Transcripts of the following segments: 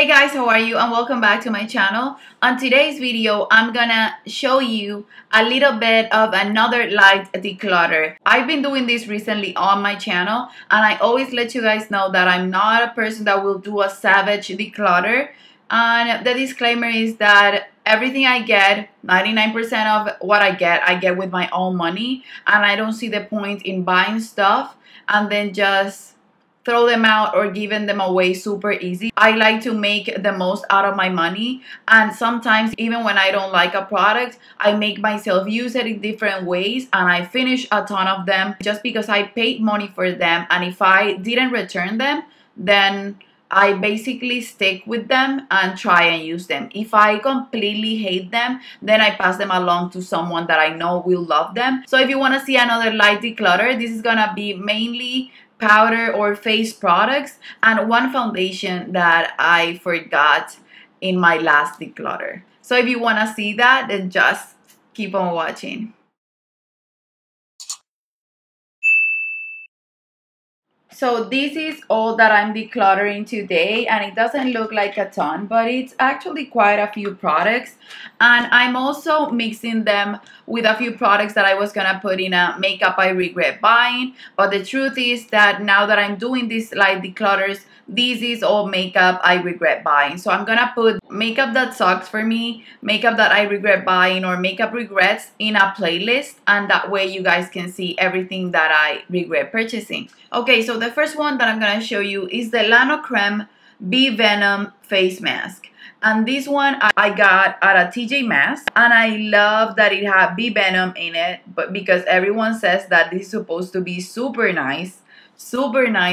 Hey guys, how are you? And welcome back to my channel. On today's video, I'm gonna show you a little bit of another light declutter. I've been doing this recently on my channel, and I always let you guys know that I'm not a person that will do a savage declutter. And the disclaimer is that everything I get, 99% of what I get with my own money, and I don't see the point in buying stuff and then just throw them out or giving them away super easy. I like to make the most out of my money, and sometimes even when I don't like a product, I make myself use it in different ways, and I finish a ton of them just because I paid money for them. And if I didn't return them, then I basically stick with them and try and use them. If I completely hate them, then I pass them along to someone that I know will love them. So if you want to see another light declutter, this is gonna be mainly powder or face products and one foundation that I forgot in my last declutter. So if you want to see that, then just keep on watching. So this is all that I'm decluttering today, and it doesn't look like a ton, but it's actually quite a few products. And I'm also mixing them with a few products that I was gonna put in a makeup I regret buying. But the truth is that now that I'm doing these light declutters, this is all makeup I regret buying. So I'm gonna put makeup that sucks for me, makeup that I regret buying, or makeup regrets in a playlist, and that way you guys can see everything that I regret purchasing. Okay, so the first one that I'm gonna show you is the Lano Creme Bee Venom face mask. And this one I got at a TJ Maxx, and I love that it had bee venom in it, but because everyone says that this is supposed to be super nice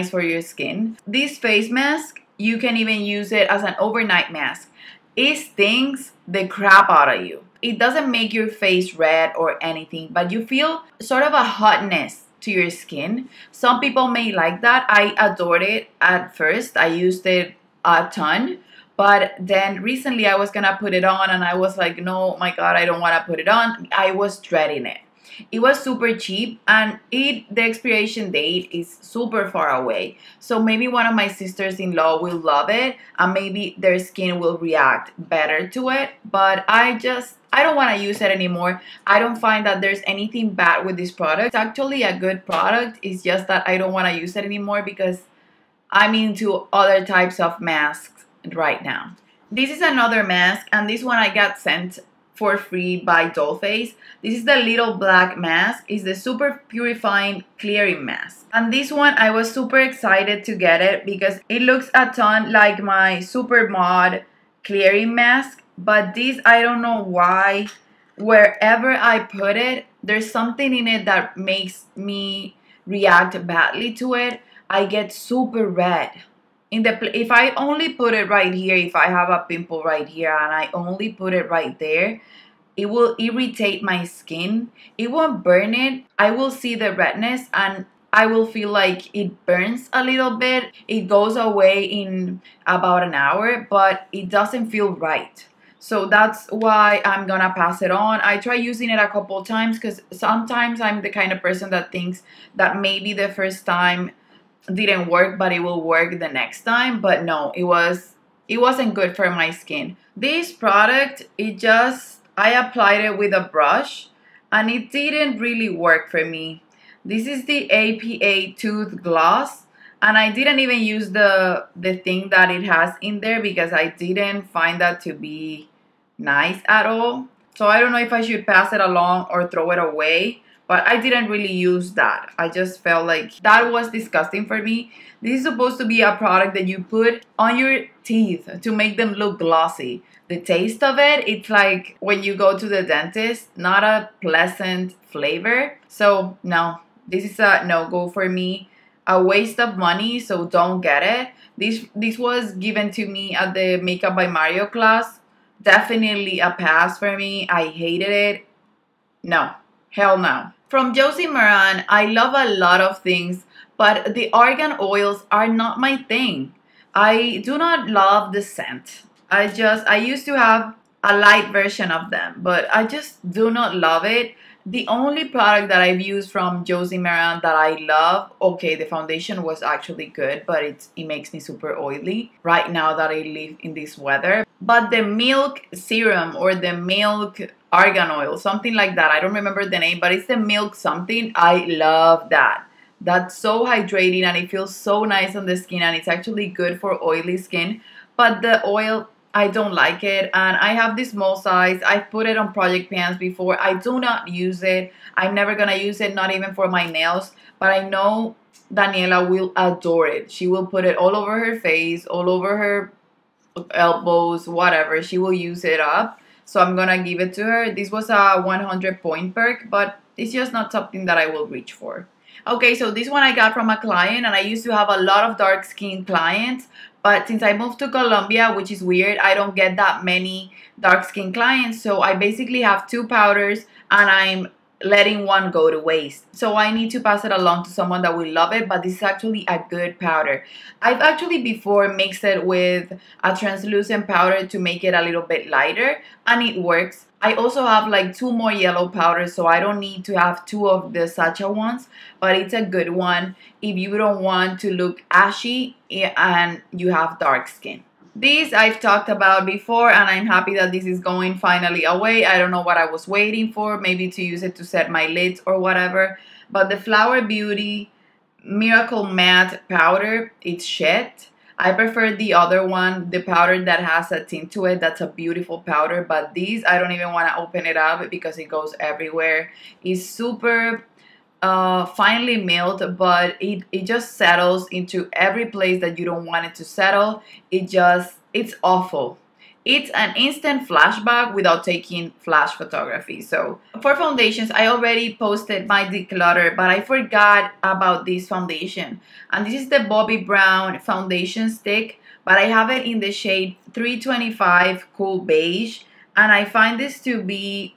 for your skin. This face mask, you can even use it as an overnight mask. It stings the crap out of you. It doesn't make your face red or anything, but you feel sort of a hotness to your skin. Some people may like that. I adored it at first. I used it a ton, but then recently I was gonna put it on and I was like, no, my God, I don't wanna put it on. I was dreading it. It was super cheap, and the expiration date is super far away. So maybe one of my sisters-in-law will love it, and maybe their skin will react better to it. But I don't want to use it anymore. I don't find that there's anything bad with this product. It's actually a good product. It's just that I don't want to use it anymore because I'm into other types of masks right now. This is another mask, and this one I got sent for free by Dollface. This is the little black mask. It's the super purifying clearing mask. And this one I was super excited to get it because it looks a ton like my Super Mod clearing mask. But this, I don't know why, wherever I put it, there's something in it that makes me react badly to it. I get super red. If I only put it right here, if I have a pimple right here and I only put it right there, it will irritate my skin. It won't burn it. I will see the redness and I will feel like it burns a little bit. It goes away in about an hour, but it doesn't feel right. So that's why I'm gonna pass it on. I try using it a couple times because sometimes I'm the kind of person that thinks that maybe the first time didn't work, but it will work the next time. But no, it wasn't good for my skin. This product, I applied it with a brush and it didn't really work for me. This is the APA Tooth Gloss, and I didn't even use the thing that it has in there because I didn't find that to be nice at all. So I don't know if I should pass it along or throw it away. But I didn't really use that. I just felt like that was disgusting for me. This is supposed to be a product that you put on your teeth to make them look glossy. The taste of it, it's like when you go to the dentist, not a pleasant flavor. So no, this is a no-go for me. A waste of money, so don't get it. This was given to me at the Makeup by Mario class. Definitely a pass for me. I hated it. No, hell no. From Josie Maran, I love a lot of things, but the argan oils are not my thing. I do not love the scent. I used to have a light version of them, but I just do not love it. The only product that I've used from Josie Maran that I love, okay, the foundation was actually good, but it makes me super oily right now that I live in this weather. But the milk serum or the milk argan oil, something like that, I don't remember the name, but it's the milk something. I love that. That's so hydrating and it feels so nice on the skin, and it's actually good for oily skin. But the oil, I don't like it, and I have this small size. I've put it on project pans before. I do not use it. I'm never gonna use it, not even for my nails, but I know Daniela will adore it. She will put it all over her face, all over her elbows, whatever. She will use it up, so I'm gonna give it to her. This was a 100 point perk, but it's just not something that I will reach for. Okay, so this one I got from a client, and I used to have a lot of dark skin clients, but since I moved to Colombia, which is weird, I don't get that many dark skin clients, so I basically have 2 powders and I'm letting one go to waste. So I need to pass it along to someone that will love it, but this is actually a good powder. I've actually before mixed it with a translucent powder to make it a little bit lighter, and it works. I also have like 2 more yellow powders, so I don't need to have 2 of the Sacha ones, but it's a good one if you don't want to look ashy and you have dark skin. This I've talked about before, and I'm happy that this is going finally away. I don't know what I was waiting for, maybe to use it to set my lids or whatever, but the Flower Beauty Miracle Matte Powder, it's shit. I prefer the other one, the powder that has a tint to it. That's a beautiful powder, but these, I don't even want to open it up because it goes everywhere. It's super finely milled, but it just settles into every place that you don't want it to settle. It's awful. It's an instant flashback without taking flash photography. So for foundations, I already posted my declutter, but I forgot about this foundation. And this is the Bobbi Brown foundation stick, but I have it in the shade 325 Cool Beige. And I find this to be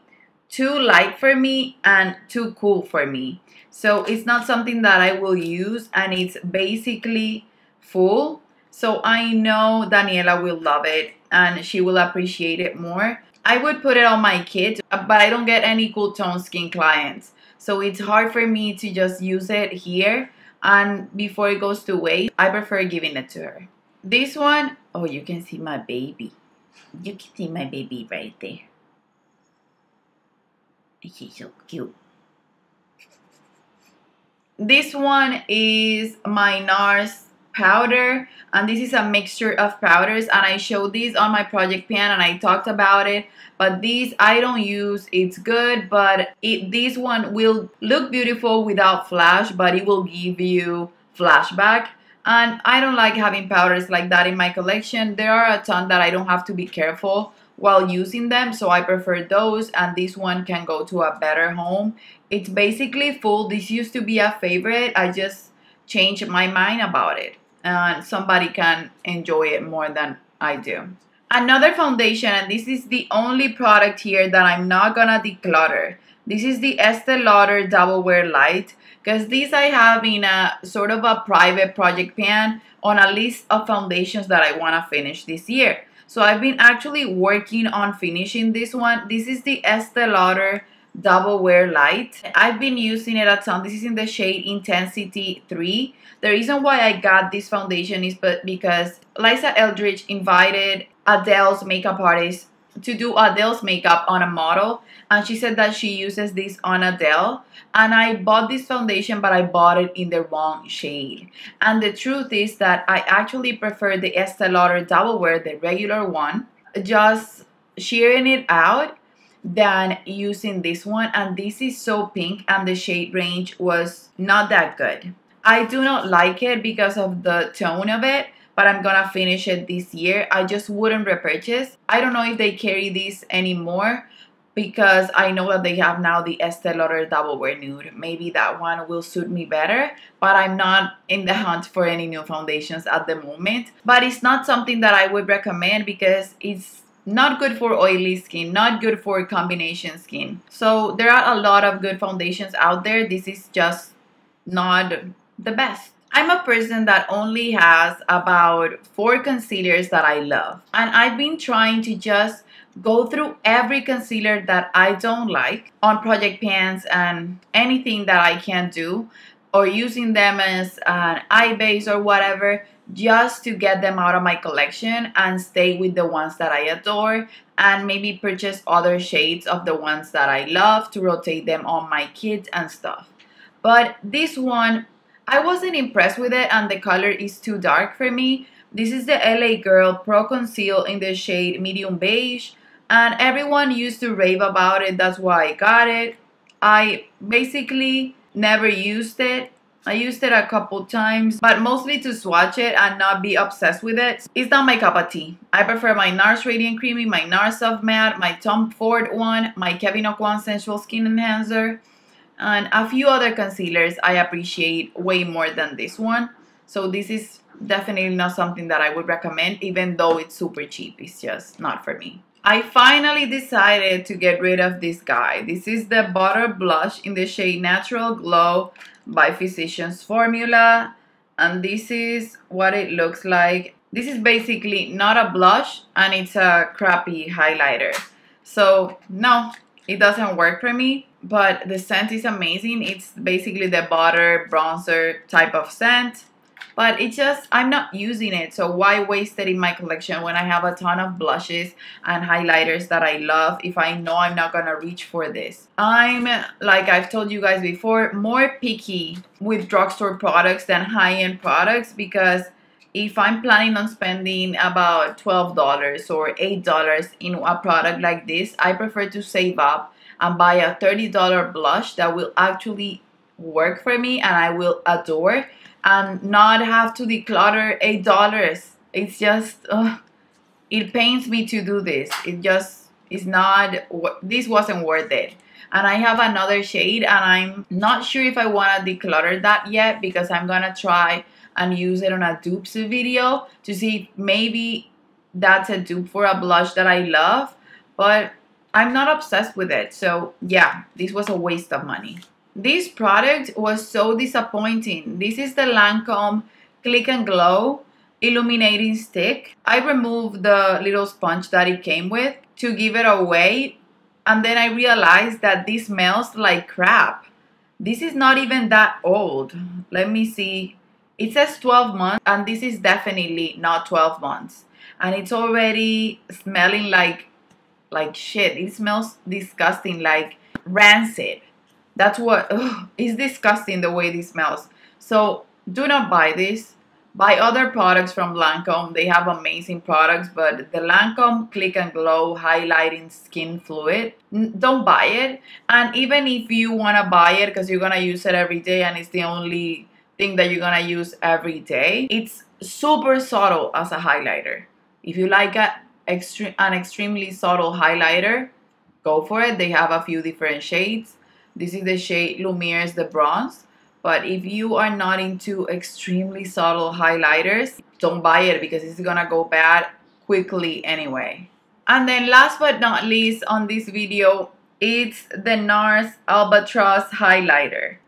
too light for me and too cool for me. So it's not something that I will use, and it's basically full. So I know Daniela will love it and she will appreciate it more. I would put it on my kids, but I don't get any cool tone skin clients. So it's hard for me to just use it here, and before it goes to waste, I prefer giving it to her. This one, oh, you can see my baby. You can see my baby right there. She's so cute. This one is my NARS powder, and this is a mixture of powders, and I showed these on my project pan and I talked about it, but these I don't use. It's good, but this one will look beautiful without flash, but it will give you flashback, and I don't like having powders like that in my collection. There are a ton that I don't have to be careful while using them, so I prefer those, and this one can go to a better home. It's basically full. This used to be a favorite. I just changed my mind about it, and somebody can enjoy it more than I do. Another foundation, and this is the only product here that I'm not gonna declutter. This is the Estee Lauder Double Wear Light, because these I have in a sort of a private project pan on a list of foundations that I want to finish this year. So I've been actually working on finishing this one. This is the Estee Lauder Double Wear Light. I've been using it a ton. This is in the shade Intensity 3. The reason why I got this foundation is because Liza Eldridge invited Adele's makeup artist to do Adele's makeup on a model, and she said that she uses this on Adele, and I bought this foundation, but I bought it in the wrong shade. And the truth is that I actually prefer the Estee Lauder Double Wear, the regular one, just shearing it out, than using this one. And this is so pink, and the shade range was not that good. I do not like it because of the tone of it, but I'm gonna finish it this year. I just wouldn't repurchase. I don't know if they carry these anymore, because I know that they have now the Estee Lauder Double Wear Nude. Maybe that one will suit me better, but I'm not in the hunt for any new foundations at the moment. But it's not something that I would recommend because it's not good for oily skin, not good for combination skin. So there are a lot of good foundations out there. This is just not the best. I'm a person that only has about 4 concealers that I love, and I've been trying to just go through every concealer that I don't like on project pans and anything that I can't do, or using them as an eye base or whatever, just to get them out of my collection and stay with the ones that I adore, and maybe purchase other shades of the ones that I love to rotate them on my kids and stuff. But this one, I wasn't impressed with it, and the color is too dark for me. This is the LA Girl Pro Conceal in the shade Medium Beige, and everyone used to rave about it. That's why I got it. I basically never used it. I used it a couple times, but mostly to swatch it and not be obsessed with it. It's not my cup of tea. I prefer my NARS Radiant Creamy, my NARS Soft Matte, my Tom Ford one, my Kevyn Aucoin Sensual Skin Enhancer, and a few other concealers I appreciate way more than this one. So this is definitely not something that I would recommend, even though it's super cheap. It's just not for me. I finally decided to get rid of this guy. This is the Butter Blush in the shade Natural Glow by Physicians Formula, and this is what it looks like. This is basically not a blush, and it's a crappy highlighter. So no, it doesn't work for me, but the scent is amazing. It's basically the butter bronzer type of scent. But it's just, I'm not using it, so why waste it in my collection when I have a ton of blushes and highlighters that I love if I know I'm not gonna reach for this? I'm, like I've told you guys before, more picky with drugstore products than high-end products, because if I'm planning on spending about $12 or $8 in a product like this, I prefer to save up and buy a $30 blush that will actually work for me and I will adore, and not have to declutter $8. It's just, it pains me to do this. It just is not, this wasn't worth it. And I have another shade, and I'm not sure if I want to declutter that yet, because I'm gonna try and use it on a dupes video to see if maybe that's a dupe for a blush that I love, but I'm not obsessed with it. So yeah, this was a waste of money. This product was so disappointing. This is the Lancome Click and Glow Illuminating Stick. I removed the little sponge that it came with to give it away, and then I realized that this smells like crap. This is not even that old. Let me see. It says 12 months, and this is definitely not 12 months. And it's already smelling like shit. It smells disgusting, like rancid. That's what, it's disgusting the way this smells. So do not buy this. Buy other products from Lancome. They have amazing products, but the Lancome Click and Glow Highlighting Skin Fluid, don't buy it. And even if you want to buy it because you're going to use it every day and it's the only thing that you're going to use every day, it's super subtle as a highlighter. If you like an extremely subtle highlighter, go for it. They have a few different shades. This is the shade Lumiere's the Bronze. But if you are not into extremely subtle highlighters, don't buy it because it's gonna go bad quickly anyway. And then last but not least on this video, it's the NARS Albatross Highlighter.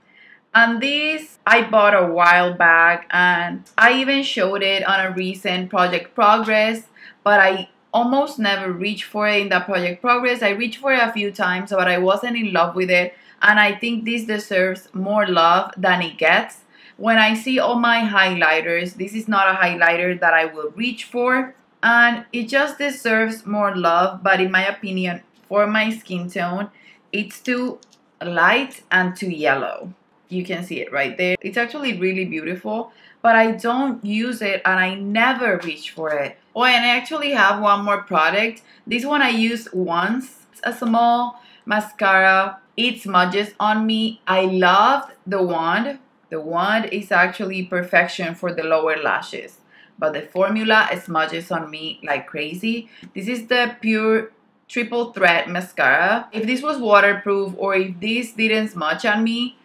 And this I bought a while back, and I even showed it on a recent Project Progress, but I almost never reached for it in that Project Progress. I reached for it a few times, but I wasn't in love with it. And I think this deserves more love than it gets. When I see all my highlighters, this is not a highlighter that I will reach for. And it just deserves more love. But in my opinion, for my skin tone, it's too light and too yellow. You can see it right there. It's actually really beautiful, but I don't use it and I never reach for it. Oh, and I actually have one more product. This one I used once. It's a small mascara. It smudges on me. I loved the wand. The wand is actually perfection for the lower lashes, but the formula smudges on me like crazy. This is the Pure Triple Thread Mascara. If this was waterproof or if this didn't smudge on me,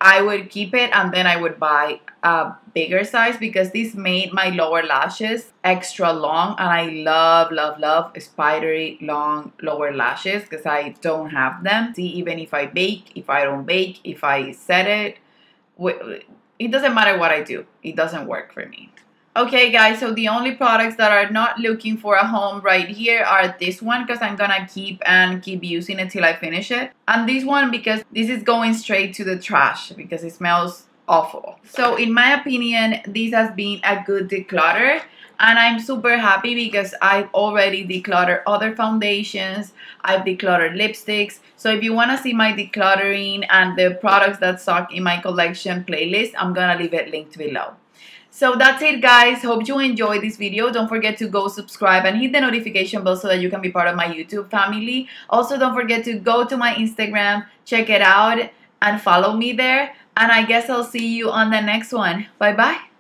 I would keep it and then I would buy a bigger size because this made my lower lashes extra long, and I love spidery long lower lashes because I don't have them. See, even if I bake, if I don't bake, if I set it, it doesn't matter what I do, it doesn't work for me. Okay guys, so the only products that are not looking for a home right here are this one, because I'm gonna keep using it till I finish it, and this one because this is going straight to the trash because it smells awful. So in my opinion, this has been a good declutter, and I'm super happy because I've already decluttered other foundations, I've decluttered lipsticks. So if you want to see my decluttering and the products that suck in my collection playlist, I'm gonna leave it linked below. So that's it guys, hope you enjoyed this video. Don't forget to go subscribe and hit the notification bell so that you can be part of my YouTube family. Also don't forget to go to my Instagram, check it out and follow me there. And I guess I'll see you on the next one. Bye bye.